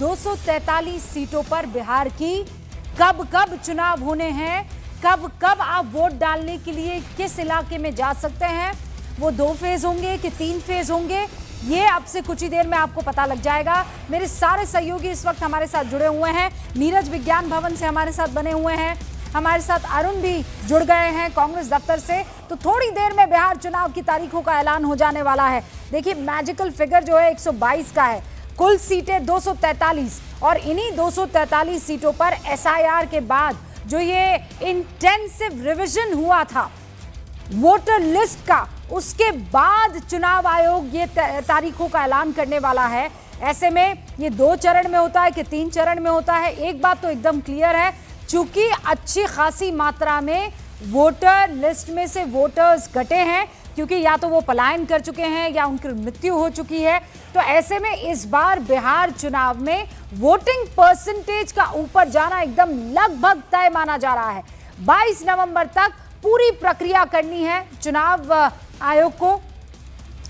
243 सीटों पर बिहार की कब कब चुनाव होने हैं, कब कब आप वोट डालने के लिए किस इलाके में जा सकते हैं, वो 2 फेज होंगे कि 3 फेज होंगे, ये अब से कुछ ही देर में आपको पता लग जाएगा। मेरे सारे सहयोगी इस वक्त हमारे साथ जुड़े हुए हैं। नीरज विज्ञान भवन से हमारे साथ बने हुए हैं, हमारे साथ अरुण भी जुड़ गए हैं कांग्रेस दफ्तर से। तो थोड़ी देर में बिहार चुनाव की तारीखों का ऐलान हो जाने वाला है। देखिए, मैजिकल फिगर जो है 122 का है, कुल सीटें 243 और इन्हीं 243 सीटों पर एसआईआर के बाद जो ये इंटेंसिव रिवीजन हुआ था वोटर लिस्ट का, उसके बाद चुनाव आयोग ये तारीखों का ऐलान करने वाला है। ऐसे में ये 2 चरण में होता है कि 3 चरण में होता है, एक बात तो एकदम क्लियर है, चूंकि अच्छी खासी मात्रा में वोटर लिस्ट में से वोटर्स घटे हैं, क्योंकि या तो वो पलायन कर चुके हैं या उनकी मृत्यु हो चुकी है। तो ऐसे में इस बार बिहार चुनाव में वोटिंग परसेंटेज का ऊपर जाना एकदम लगभग तय माना जा रहा है। 22 नवंबर तक पूरी प्रक्रिया करनी है चुनाव आयोग को,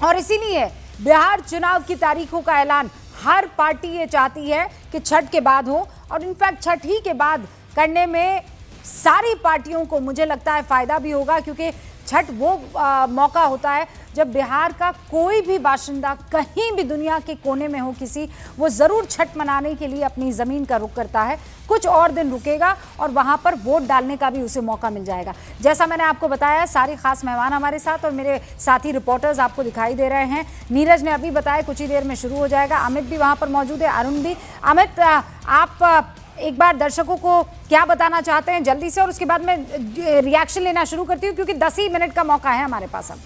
और इसीलिए बिहार चुनाव की तारीखों का ऐलान हर पार्टी ये चाहती है कि छठ के बाद हो, और इनफैक्ट छठ ही के बाद करने में सारी पार्टियों को मुझे लगता है फायदा भी होगा, क्योंकि छठ वो मौका होता है जब बिहार का कोई भी बाशिंदा कहीं भी दुनिया के कोने में हो किसी, वो ज़रूर छठ मनाने के लिए अपनी ज़मीन का रुख करता है, कुछ और दिन रुकेगा और वहाँ पर वोट डालने का भी उसे मौका मिल जाएगा। जैसा मैंने आपको बताया, सारी खास मेहमान हमारे साथ और मेरे साथी रिपोर्टर्स आपको दिखाई दे रहे हैं। नीरज ने अभी बताया कुछ ही देर में शुरू हो जाएगा, अमित भी वहाँ पर मौजूद है, अरुण भी। अमित, आप एक बार दर्शकों को क्या बताना चाहते हैं जल्दी से, और उसके बाद मैं रिएक्शन लेना शुरू करती हूँ, क्योंकि 10 ही मिनट का मौका है हमारे पास अब।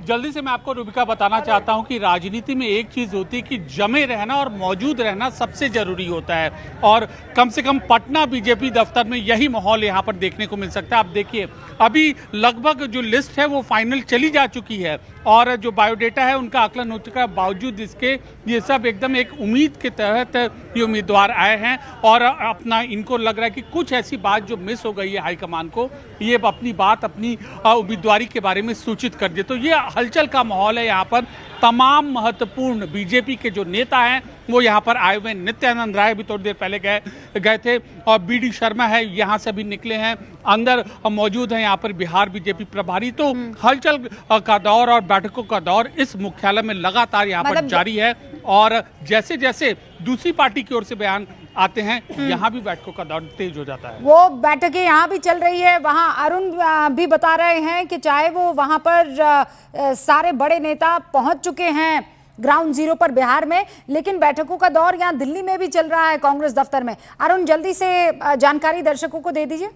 जल्दी से मैं आपको रूबिका बताना चाहता हूं कि राजनीति में एक चीज़ होती है कि जमे रहना और मौजूद रहना सबसे ज़रूरी होता है, और कम से कम पटना बीजेपी दफ्तर में यही माहौल यहां पर देखने को मिल सकता है। आप देखिए, अभी लगभग जो लिस्ट है वो फाइनल चली जा चुकी है, और जो बायोडेटा है उनका आकलन हो चुका है। बावजूद इसके ये सब एकदम एक उम्मीद के तहत ये उम्मीदवार आए हैं, और अपना इनको लग रहा है कि कुछ ऐसी बात जो मिस हो गई है हाईकमान को, ये अपनी बात अपनी उम्मीदवारी के बारे में सूचित कर दे। तो ये हलचल का माहौल है यहाँ पर। तमाम महत्वपूर्ण बीजेपी के जो नेता हैं वो यहाँ पर आए हुए हैं। नित्यानंद राय भी थोड़ी देर पहले गए थे, और बीडी शर्मा है यहाँ से भी निकले हैं, अंदर मौजूद हैं यहाँ पर बिहार बीजेपी प्रभारी। तो हलचल का दौर और बैठकों का दौर इस मुख्यालय में लगातार यहाँ पर जारी है, और जैसे जैसे दूसरी पार्टी की ओर से बयान आते हैं यहाँ भी बैठकों का दौर तेज हो जाता है। वो बैठकें यहाँ भी चल रही है, वहाँ अरुण भी बता रहे हैं कि चाहे वो वहाँ पर सारे बड़े नेता पहुँच चुके हैं ग्राउंड जीरो पर बिहार में, लेकिन बैठकों का दौर यहाँ दिल्ली में भी चल रहा है कांग्रेस दफ्तर में। अरुण, जल्दी से जानकारी दर्शकों को दे दीजिए।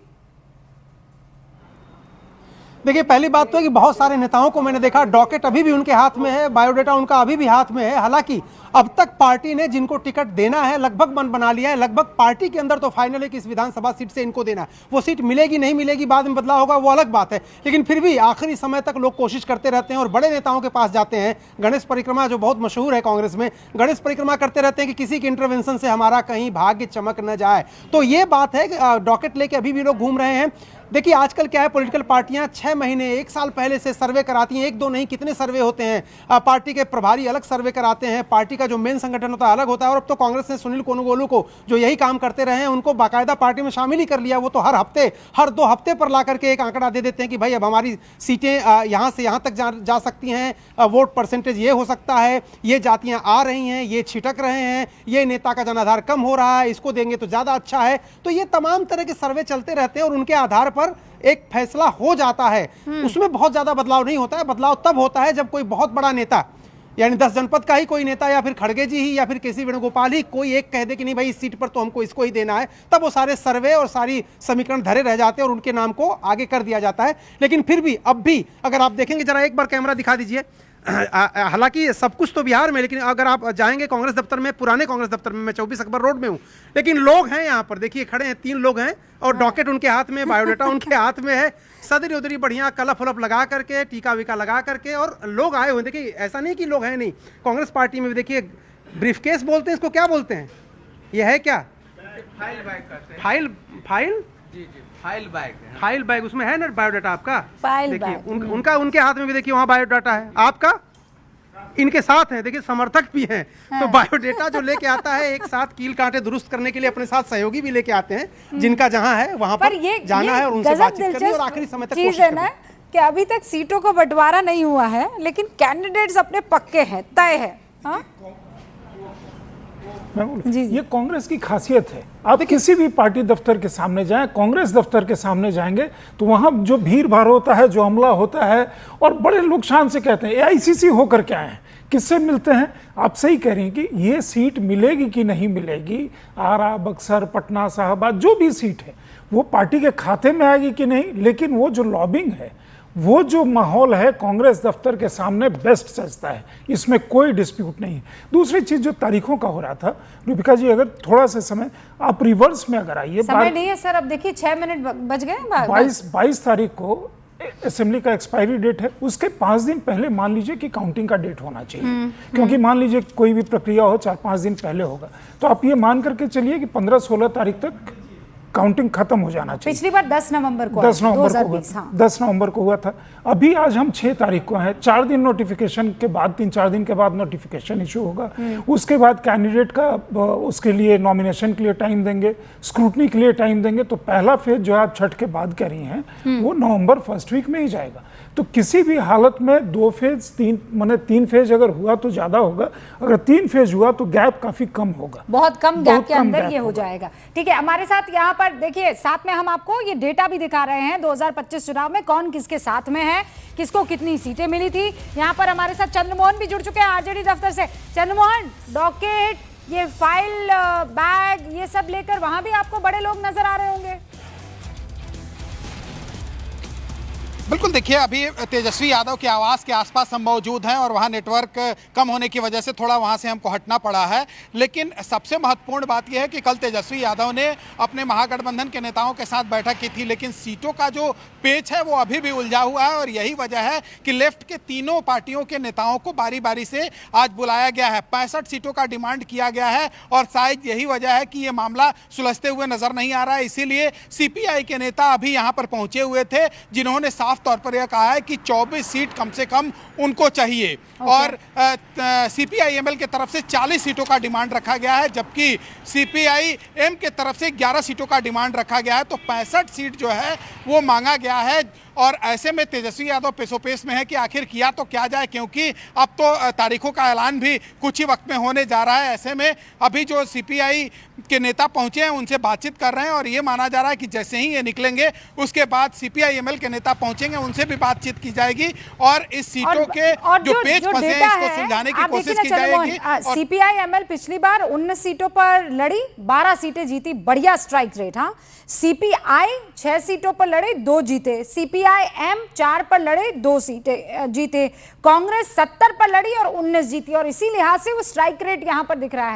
देखिए, पहली बात तो है कि बहुत सारे नेताओं को मैंने देखा, डॉकेट अभी भी उनके हाथ में है, बायोडेटा उनका अभी भी हाथ में है। हालांकि अब तक पार्टी ने जिनको टिकट देना है लगभग मन बना लिया है। लगभग पार्टी के अंदर तो फाइनल है कि इस विधानसभा सीट से इनको देना है। वो सीट मिलेगी नहीं मिलेगी बाद में बदलाव होगा, वो अलग बात है, लेकिन फिर भी आखिरी समय तक लोग कोशिश करते रहते हैं और बड़े नेताओं के पास जाते हैं। गणेश परिक्रमा जो बहुत मशहूर है कांग्रेस में, गणेश परिक्रमा करते रहते हैं कि किसी के इंटरवेंशन से हमारा कहीं भाग्य चमक न जाए। तो ये बात है, डॉकेट लेके अभी भी लोग घूम रहे हैं। देखिए, आजकल क्या है, पॉलिटिकल पार्टियां 6 महीने 1 साल पहले से सर्वे कराती हैं। 1-2 नहीं, कितने सर्वे होते हैं। पार्टी के प्रभारी अलग सर्वे कराते हैं, पार्टी का जो मेन संगठन होता है अलग होता है। और अब तो कांग्रेस ने सुनील कोनुगोलू को, जो यही काम करते रहे हैं, उनको बाकायदा पार्टी में शामिल ही कर लिया। वो तो हर हफ्ते, हर 2 हफ्ते पर ला करके एक आंकड़ा दे देते हैं कि भाई अब हमारी सीटें यहाँ से यहाँ तक जा सकती हैं, वोट परसेंटेज ये हो सकता है, ये जातियाँ आ रही हैं, ये छिटक रहे हैं, ये नेता का जनाधार कम हो रहा है, इसको देंगे तो ज़्यादा अच्छा है। तो ये तमाम तरह के सर्वे चलते रहते हैं और उनके आधार पर एक फैसला हो जाता है। उसमें बहुत ज्यादा बदलाव नहीं होता है। बदलाव तब होता है जब कोई बहुत बड़ा नेता, यानी 10 जनपद का ही कोई नेता, या फिर खड़गे जी ही, या फिर केसी वेणुगोपाल ही, कोई एक कह दे कि नहीं भाई इस सीट पर तो हमको इसको ही देना है, तब वो सारे सर्वे और सारी समीकरण धरे रह जाते हैं और उनके नाम को आगे कर दिया जाता है। लेकिन फिर भी अब भी अगर आप देखेंगे, जरा एक बार कैमरा दिखा दीजिए, हालांकि सब कुछ तो बिहार में, लेकिन अगर आप जाएंगे कांग्रेस दफ्तर में, पुराने कांग्रेस दफ्तर में, मैं 24 अकबर रोड में हूं, लेकिन लोग हैं यहाँ पर, देखिए खड़े हैं, 3 लोग हैं, और डॉकेट उनके हाथ में, बायोडेटा उनके हाथ में है, सदरी उदरी बढ़िया कलफ उलफ लगा करके, टीका वीका लगा करके, और लोग आए हुए। देखिए, ऐसा नहीं कि लोग हैं नहीं, कांग्रेस पार्टी में देखिए ब्रीफकेस बोलते हैं इसको, क्या बोलते हैं, ये है क्या, फाइल बैग करते हैं, फाइल जी फाइल बैग, उसमें है ना बायोडाटा आपका, देखिए उनका उनके हाथ में भी देखिए वहाँ बायोडाटा है। आपका इनके साथ हैं, देखिए समर्थक भी हैं। तो बायोडेटा जो लेके आता है एक साथ कील कांटे दुरुस्त करने के लिए अपने साथ सहयोगी भी लेके आते हैं, जिनका जहां है वहां पर जाना है और उनसे बातचीत करनी और आखिरी समय तक कोशिश है ना करनी। कि अभी तक सीटों को बंटवारा नहीं हुआ है, लेकिन कैंडिडेट्स अपने पक्के हैं, तय है। हाँ? मैं बोलूं, ये कांग्रेस की खासियत है। आप किसी भी पार्टी दफ्तर के सामने जाएं, कांग्रेस दफ्तर के सामने जाएंगे तो वहां जो भीड़ भाड़ होता है, जो हमला होता है, और बड़े लोग शान से कहते हैं एआईसीसी होकर के आए हैं, किससे मिलते हैं। आप सही कह रही हैं कि ये सीट मिलेगी कि नहीं मिलेगी, आरा, बक्सर, पटना, शाहबाद, जो भी सीट है वो पार्टी के खाते में आएगी कि नहीं, लेकिन वो जो लॉबिंग है, वो जो माहौल है कांग्रेस दफ्तर के सामने बेस्ट सजता है, इसमें कोई डिस्प्यूट नहीं है। दूसरी चीज जो तारीखों का हो रहा था, रूबिका जी अगर थोड़ा सा समय आप रिवर्स में अगर आइए, समय नहीं है सर, अब देखिए 6 मिनट बच गए। 22 तारीख को असेंबली का एक्सपायरी डेट है, उसके 5 दिन पहले मान लीजिए कि काउंटिंग का डेट होना चाहिए, क्योंकि मान लीजिए कोई भी प्रक्रिया हो 4-5 दिन पहले होगा, तो आप ये मान करके चलिए कि 15-16 तारीख तक काउंटिंग खत्म हो जाना चाहिए। पिछली बार 10 नवंबर को 10 नवंबर 2020, हाँ। 10 नवंबर को हुआ था। अभी आज हम 6 तारीख को हैं, 4 दिन नोटिफिकेशन के बाद, 3-4 दिन के बाद नोटिफिकेशन इशू होगा। उसके बाद कैंडिडेट का उसके लिए नॉमिनेशन के लिए टाइम देंगे, स्क्रूटनी के लिए टाइम देंगे। तो पहला फेज जो आप छठ के बाद कह रही हैं वो नवंबर फर्स्ट वीक में ही जाएगा। तो किसी भी हालत में 2 फेज 3 फेज अगर हुआ तो ज्यादा होगा, अगर 3 फेज हुआ तो गैप काफी कम होगा, बहुत कम गैप के अंदर ये हो जाएगा। ठीक है, हमारे साथ यहाँ पर देखिए, साथ में हम आपको ये डेटा भी दिखा रहे हैं 2025 चुनाव में कौन किसके साथ में है, किसको कितनी सीटें मिली थी। यहाँ पर हमारे साथ चंद्रमोहन भी जुड़ चुके हैं आरजेडी दफ्तर से। चंद्रमोहन, डॉकेट, ये फाइल, बैग, ये सब लेकर वहां भी आपको बड़े लोग नजर आ रहे होंगे। बिल्कुल, देखिए अभी तेजस्वी यादव के आवास के आसपास हम मौजूद हैं और वहाँ नेटवर्क कम होने की वजह से थोड़ा वहाँ से हमको हटना पड़ा है। लेकिन सबसे महत्वपूर्ण बात यह है कि कल तेजस्वी यादव ने अपने महागठबंधन के नेताओं के साथ बैठक की थी, लेकिन सीटों का जो पेच है वो अभी भी उलझा हुआ है। और यही वजह है कि लेफ्ट के तीनों पार्टियों के नेताओं को बारी बारी से आज बुलाया गया है। 65 सीटों का डिमांड किया गया है और शायद यही वजह है कि ये मामला सुलझते हुए नजर नहीं आ रहा है। इसीलिए सीपीआई के नेता अभी यहाँ पर पहुंचे हुए थे, जिन्होंने साफ तौर पर यह कहा है कि 24 सीट कम से कम उनको चाहिए। और सीपीआईएमएल के तरफ से 40 सीटों का डिमांड रखा गया है, जबकि सीपीआईएम के तरफ से 11 सीटों का डिमांड रखा गया है। तो 65 सीट जो है वो मांगा गया है। और ऐसे में तेजस्वी यादव पेशोपेश में है कि आखिर किया तो क्या जाए, क्योंकि अब तो तारीखों का ऐलान भी कुछ ही वक्त में होने जा रहा है। ऐसे में अभी जो सीपीआई के नेता पहुंचे हैं उनसे बातचीत कर रहे हैं और ये माना जा रहा है कि जैसे ही ये निकलेंगे उसके बाद सीपीआईएमएल के नेता पहुंचेंगे, उनसे भी बातचीत की जाएगी और इस सीटों के जो पेच फंसे हैं इसको सुलझाने की कोशिश की जाएगी। सीपीआईएमएल पिछली बार 19 सीटों पर लड़ी, 12 सीटें जीती, बढ़िया स्ट्राइक रेट। हाँ, सीपीआई 6 सीटों पर लड़े, 2 जीते। सीपीआईएम 4 पर लड़े, 2 सीटें जीते। कांग्रेस 70 पर लड़ी और 19 जीती, और इसी लिहाज से वो स्ट्राइक रेट यहां पर दिख रहा है।